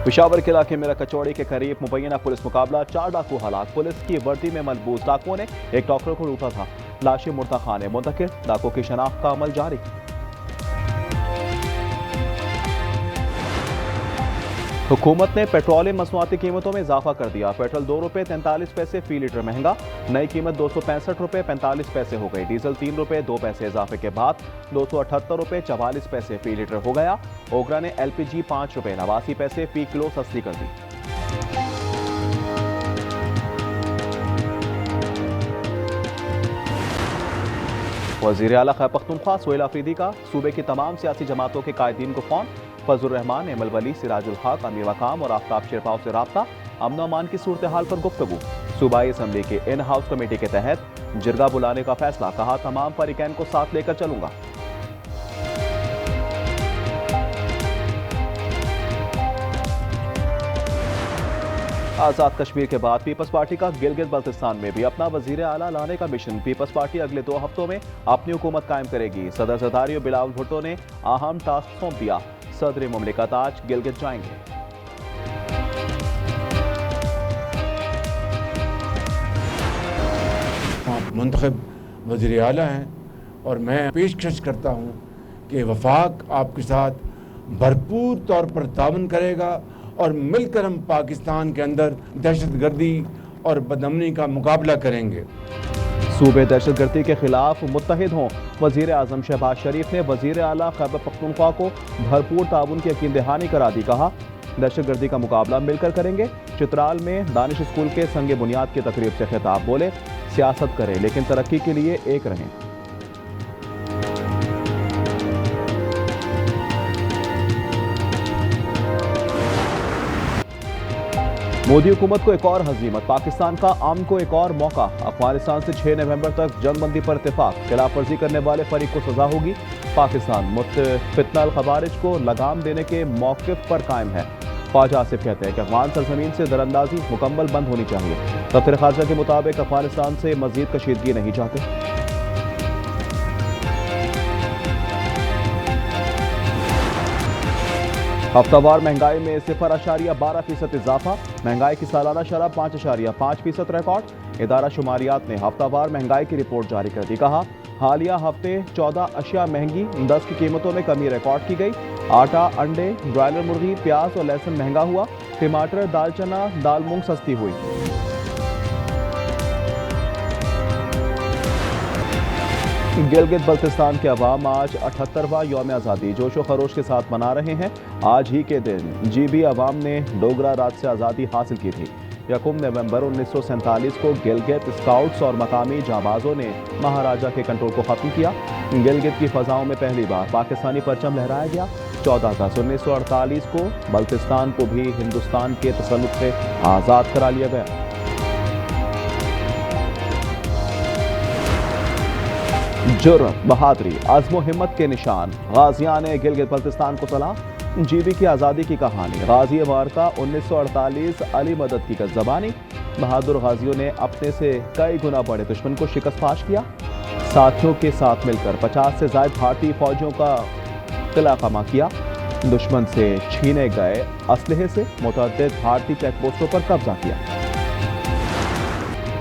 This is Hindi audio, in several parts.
पेशावर के इलाके में कचौड़ी के करीब मुबैना पुलिस मुकाबला, 4 डाकू हलाक। पुलिस की वर्दी में मलबूस डाकुओं ने एक डॉक्टर को लूटा था। लाशें मुर्दा खाने मुंतकिल, डाकुओं की शनाख्त का अमल जारी। हुकूमत ने पेट्रोलियम मसनूआती कीमतों में इजाफा कर दिया। पेट्रोल 2 रुपये 43 पैसे फी लीटर महंगा, नई कीमत 265 रुपये 45 पैसे हो गई। डीजल 3 रुपये 2 पैसे इजाफे के बाद 278 रुपये 44 पैसे फी लीटर हो गया। ओगरा ने LPG 5 रुपये 89 पैसे फी किलो सस्ती कर दी। वज़ीर आला खैबर पख्तूनख्वा सोहेल अफरीदी का सूबे की तमाम सियासी जमातों के कायदीन को फोन। फजलुर रहमान, एमल वली, सिराजुल हक, अमीर वकाम और आफ्ताब शेरपाव से राब्ता। अमन अमान की सूरत हाल पर गुफ्तगू। सूबाई असम्बली के इन हाउस कमेटी के तहत जिरगा बुलाने का फैसला, कहा तमाम फरीकैन को साथ लेकर चलूंगा। आज़ाद कश्मीर के बाद पीपल्स पार्टी का गिलगित बल्तिस्तान में भी अपना वजीर आला लाने का मिशन। पीपल्स पार्टी अगले 2 हफ्तों में अपनी हुकूमत कायम करेगी। सदर ज़रदारी और बिलावल भुट्टो ने अहम टास्क सौंप दिया। सदर मुमलिकत आज गिलगित जाएंगे। आप मुंतखब वज़ीर आला हैं और मैं पेशकश करता हूँ कि वफाक आपके साथ भरपूर तौर पर तावन करेगा और मिलकर हम पाकिस्तान के अंदर दहशतगर्दी और बदअमनी का मुकाबला करेंगे। सूबे दहशतगर्दी के खिलाफ मुत्तहिद हों। वज़ीर आज़म शहबाज शरीफ ने वज़ीर आला खैबर पख्तूनख्वा को भरपूर ताउन की यकीन दहानी करा दी। कहा दहशतगर्दी का मुकाबला मिलकर करेंगे। चित्राल में दानिश स्कूल के संग बुनियाद की तकरीब से खिताब, बोले सियासत करें लेकिन तरक्की के लिए एक रहें। मोदी हुकूमत को एक और हजीमत, पाकिस्तान का अमन को एक और मौका। अफगानिस्तान से 6 नवंबर तक जंगबंदी पर इत्तेफाक, खिलाफ वर्जी करने वाले फरीक को सजा होगी। पाकिस्तान फितनल खवारिज को लगाम देने के मौक़िफ़ पर कायम है। ख्वाजा आसिफ कहते हैं कि अफगान सरजमीन से दरअंदाजी मुकम्मल बंद होनी चाहिए। दफ्तर खारजा के मुताबिक अफगानिस्तान से मजीद कशीदगी नहीं चाहते। हफ्तावार महंगाई में 0.12% इजाफा, महंगाई की सालाना शरह 5.5% रिकॉर्ड। इदारा शुमारियात ने हफ्तावार महंगाई की रिपोर्ट जारी कर दी। कहा हालिया हफ्ते 14 अशिया महंगी, 10 की कीमतों में कमी रिकॉर्ड की गई। आटा, अंडे, ब्रॉयलर मुर्गी, प्याज और लहसुन महंगा हुआ। टमाटर, दाल चना, दाल मूंग सस्ती हुई। गिलगित बल्तिस्तान के अवाम आज 78वां यौम आज़ादी जोशो खरोश के साथ मना रहे हैं। आज ही के दिन GB अवाम ने डोगरा राज से आज़ादी हासिल की थी। 1 नवंबर 1947 को गिलगित स्काउट्स और मकामी जाबाजों ने महाराजा के कंट्रोल को ख़त्म किया। गिलगित की फ़ज़ाओं में पहली बार पाकिस्तानी परचम लहराया गया। 14 अगस्त 1948 को बल्तिस्तान को भी हिंदुस्तान के तसल्लुत से आज़ाद करा लिया गया। जुर्रत, बहादुरी, अज़्म हिम्मत के निशान, गाजियां ने गिलगित बल्तिस्तान को सलाम। GB की आज़ादी की कहानी, गाजी वारका 1948 अली मदद की ज़बानी। बहादुर गाजियों ने अपने से कई गुना बड़े दुश्मन को शिकस्त फाश किया। साथियों के साथ मिलकर 50 से ज़ायद भारतीय फौजियों का किला कमा किया। दुश्मन से छीने गए असलहे से मुतअद्दिद भारतीय चेकपोस्टों पर कब्जा किया।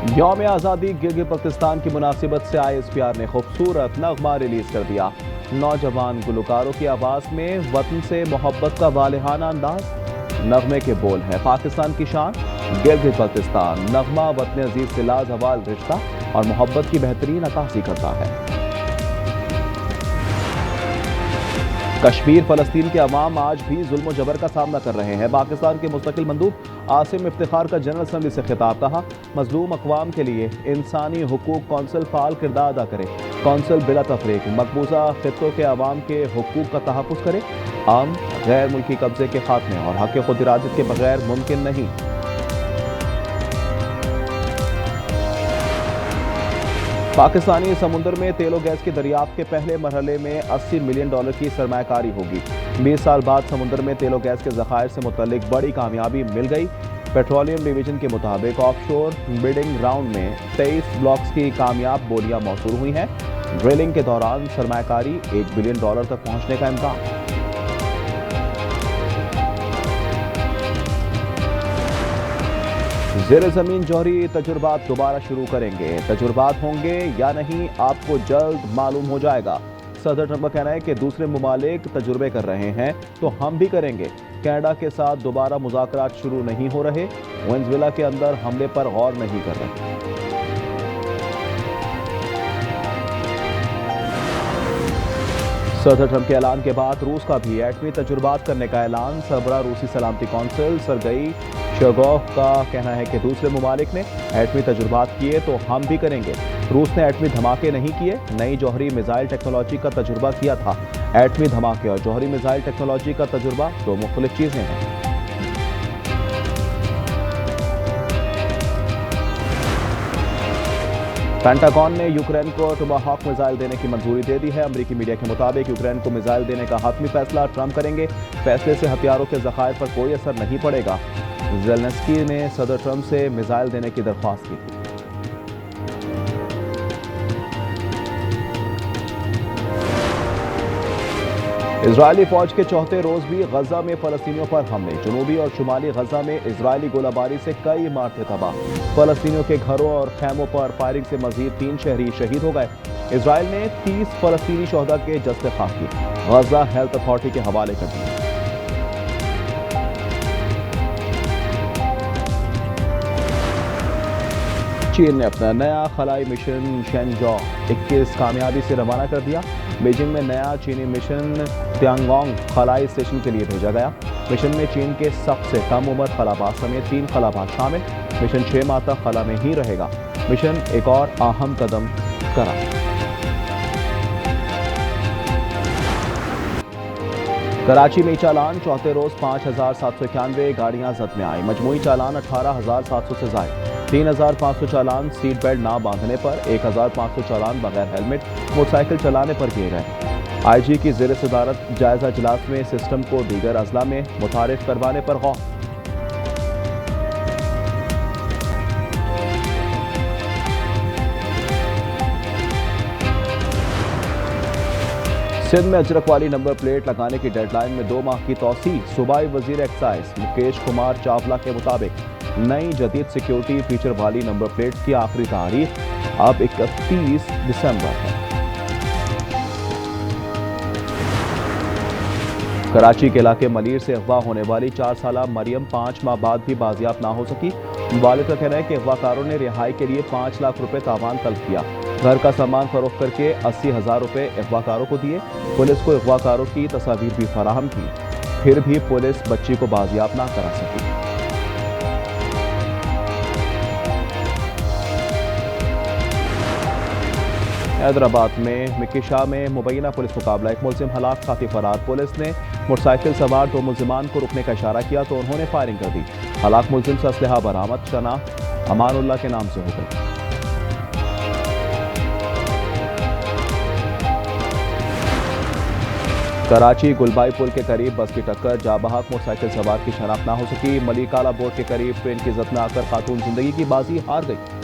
यौम आज़ादी गिलगित बल्तिस्तान की मुनासिबत से ISPR ने खूबसूरत नगमा रिलीज कर दिया। नौजवान गुलकारों की आवाज़ में वतन से मोहब्बत का वालिहाना अंदाज। नगमे के बोल है पाकिस्तान की शान, गिलगित बल्तिस्तान। नगमा वतन अजीज से लाजवाल रिश्ता और मोहब्बत की बेहतरीन अक्कासी करता है। कश्मीर फ़लस्तीन के अवाम आज भी जुल्म और जबर का सामना कर रहे हैं। पाकिस्तान के मुस्तकिल मंदूब आसिम इफ्तिखार का जनरल असम्बली से खिताब, कहा मजलूम अक़वाम के लिए इंसानी हुकूक कौंसिल फ़ाल किरदार अदा करे। कौंसिल बिला तफरीक मकबूजा खित्तों के अवाम के हुकूक का तहफ़्फ़ुज़ करे। गैर मुल्की कब्जे के खात्मे और हक़ खुद इरादत के बगैर मुमकिन नहीं। पाकिस्तानी समुंदर में तेल और गैस के दरियाफ्त के पहले मरहले में $80 मिलियन की सरमायाकारी होगी। 20 साल बाद समुंदर में तेल और गैस के ज़खायर से मुतल्लिक बड़ी कामयाबी मिल गई। पेट्रोलियम डिवीजन के मुताबिक ऑफशोर बिडिंग राउंड में 23 ब्लॉक्स की कामयाब बोलियां मौसूल हुई हैं। ड्रिलिंग के दौरान सरमायाकारी $1 बिलियन तक पहुंचने का इम्कान। ज़ेर ज़मीन जौहरी तजुर्बात दोबारा शुरू करेंगे। तजुर्बात होंगे या नहीं आपको जल्द मालूम हो जाएगा। सदर ट्रंप का कहना है कि दूसरे मुमालिक तजुर्बे कर रहे हैं तो हम भी करेंगे। कनाडा के साथ दोबारा मुज़ाकरात शुरू नहीं हो रहे। वेनेज़ुएला के अंदर हमले पर गौर नहीं कर रहे। सदर ट्रंप के ऐलान के बाद रूस का भी एटमी तजुर्बात करने का ऐलान। सरबराह रूसी सलामती कौंसिल सरगई शोगोव का कहना है कि दूसरे मुमालिक ने एटमी तजुर्बात किए तो हम भी करेंगे। रूस ने एटमी धमाके नहीं किए, नई जौहरी मिसाइल टेक्नोलॉजी का तजुर्बा किया था। एटमी धमाके और जौहरी मिसाइल टेक्नोलॉजी का तजुर्बा दो मुख्तलिफ चीजें हैं। पेंटागन ने यूक्रेन को टोमाहॉक मिसाइल देने की मंजूरी दे दी है। अमेरिकी मीडिया के मुताबिक यूक्रेन को मिसाइल देने का हतमी फैसला ट्रंप करेंगे। फैसले से हथियारों के ज़खायर पर कोई असर नहीं पड़ेगा। ज़ेलेंस्की ने सदर ट्रंप से मिसाइल देने की दरख्वास्त की थी। इजरायली फौज के चौथे रोज भी गजा में फलस्तीनियों पर हमले। जनूबी और शुमाली गजा में इजरायली गोलाबारी से कई इमारतें तबाह। फलस्तीनियों के घरों और खैमों पर फायरिंग से मजीद 3 शहरी शहीद हो गए। इजरायल ने 30 फलस्तीनी शोहदा के जस्ते खाक किए। गजा हेल्थ अथॉरिटी के हवाले कर दिए। चीन ने अपना नया खलाई मिशन शेनजॉ 21 कामयाबी से रवाना कर दिया। बीजिंग में नया चीनी मिशन त्यांगोंग खलाई स्टेशन के लिए भेजा गया। मिशन में चीन के सबसे कम उम्र खलाबाज समेत 3 खलाबाज शामिल। मिशन 6 माह तक खला में ही रहेगा। मिशन एक और अहम कदम करा। कराची में चालान चौथे रोज 5,791 गाड़ियां जब्त में आई। मजमूई चालान 18,700 से जायद। 3,500 चालान सीट बेल्ट ना बांधने पर, 1,500 चालान बगैर हेलमेट मोटरसाइकिल चलाने पर किए गए। आईजी की ज़ेर सदारत जायजा इजलास में सिस्टम को दीगर अजला में मुतारिफ करवाने पर गौर। सिंध में अजरक वाली नंबर प्लेट लगाने की डेडलाइन में 2 माह की तौसी। सूबाई वजीर एक्साइज मुकेश कुमार चावला के मुताबिक नई जदीद सिक्योरिटी फीचर वाली नंबर प्लेट की आखिरी तारीख अब 31 दिसंबर है। कराची के इलाके मलीर से अगवा होने वाली 4 साला मरियम 5 माह बाद भी बाजियाब ना हो सकी। वालिद का कहना है कि अगवाकारों ने रिहाई के लिए 5 लाख रुपए तावान तलब किया। घर का सामान फरोख्त करके 80,000 रुपए अगवाकारों को दिए। पुलिस को अगवाकारों की तस्वीर भी फराहम की, फिर भी पुलिस बच्ची को बाजियाब ना करा सकी। हैदराबाद में मिक्की शाह में मुबैना पुलिस मुकाबला, एक मुलजिम हलाक साथी फरार। पुलिस ने मोटरसाइकिल सवार 2 मुलजिमान को रुकने का इशारा किया तो उन्होंने फायरिंग कर दी। हलाक मुलजिम से असलहा बरामद। शनाख्त अमानुल्लाह के नाम से हो गई। कराची गुलबाई पुल के करीब बस की टक्कर, जाबहाक मोटरसाइकिल सवार की शनाख्त ना हो सकी। मलिकाला बोर्ड के करीब ट्रेन की जद में आकर खातून जिंदगी की बाजी हार गई।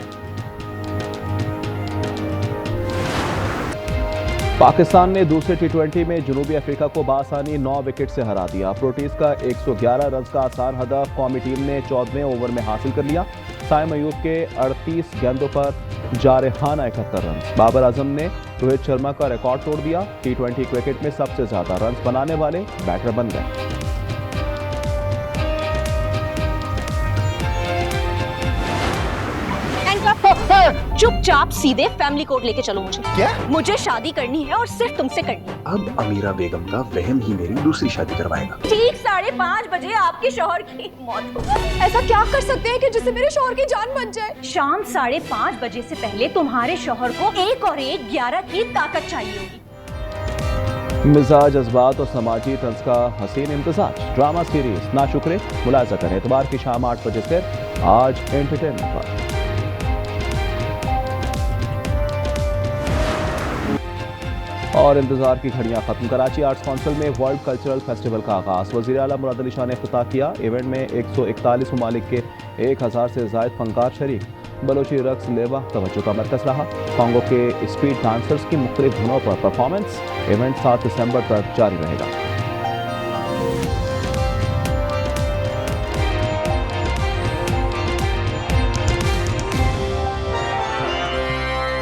पाकिस्तान ने दूसरे T20 में जनूबी अफ्रीका को बासानी 9 विकेट से हरा दिया। प्रोटीज का 111 रन का आसान हदफ कौमी टीम ने 14वें ओवर में हासिल कर लिया। साइम अयूब के 38 गेंदों पर जारहाना 71 रन। बाबर आजम ने रोहित शर्मा का रिकॉर्ड तोड़ दिया। T20 क्रिकेट में सबसे ज्यादा रन बनाने वाले बैटर बन गए। चुपचाप सीधे फैमिली कोर्ट लेके चलो मुझे। क्या? मुझे शादी करनी है और सिर्फ तुमसे करनी है। अब अमीरा बेगम का वहम ही मेरी दूसरी शादी करवाएगा। ठीक 5:30 बजे आपके शौहर की मौत हो गई। ऐसा क्या कर सकते हैं कि जिससे मेरे शौहर की जान बच जाए? शाम 5:30 बजे से पहले तुम्हारे शौहर को 1 और 1 11 की ताकत चाहिए होगी। मिजाज, जज्बात और समाजी तंज का हसीन इम्तिजाज। ड्रामा सीरीज नाशुक्रे मुलाजा करें इतवार की शाम 8 बजे से आज एंटरटेनमेंट पर। और इंतजार की घड़ियां खत्म। कराची आर्ट्स काउंसिल में वर्ल्ड कल्चरल फेस्टिवल का आगाज। वज़ीर आला मुराद अली शाह ने इफ्तिताह किया। इवेंट में 141 ममालिक के 1000 से ज़ायद फनकार शरीक। बलोची रक्स लेवा तवज्जो का मरकज रहा। कॉन्गो के स्पीड डांसर्स की मुख्तलिफ धुनों पर परफॉर्मेंस। इवेंट 7 दिसंबर तक जारी रहेगा।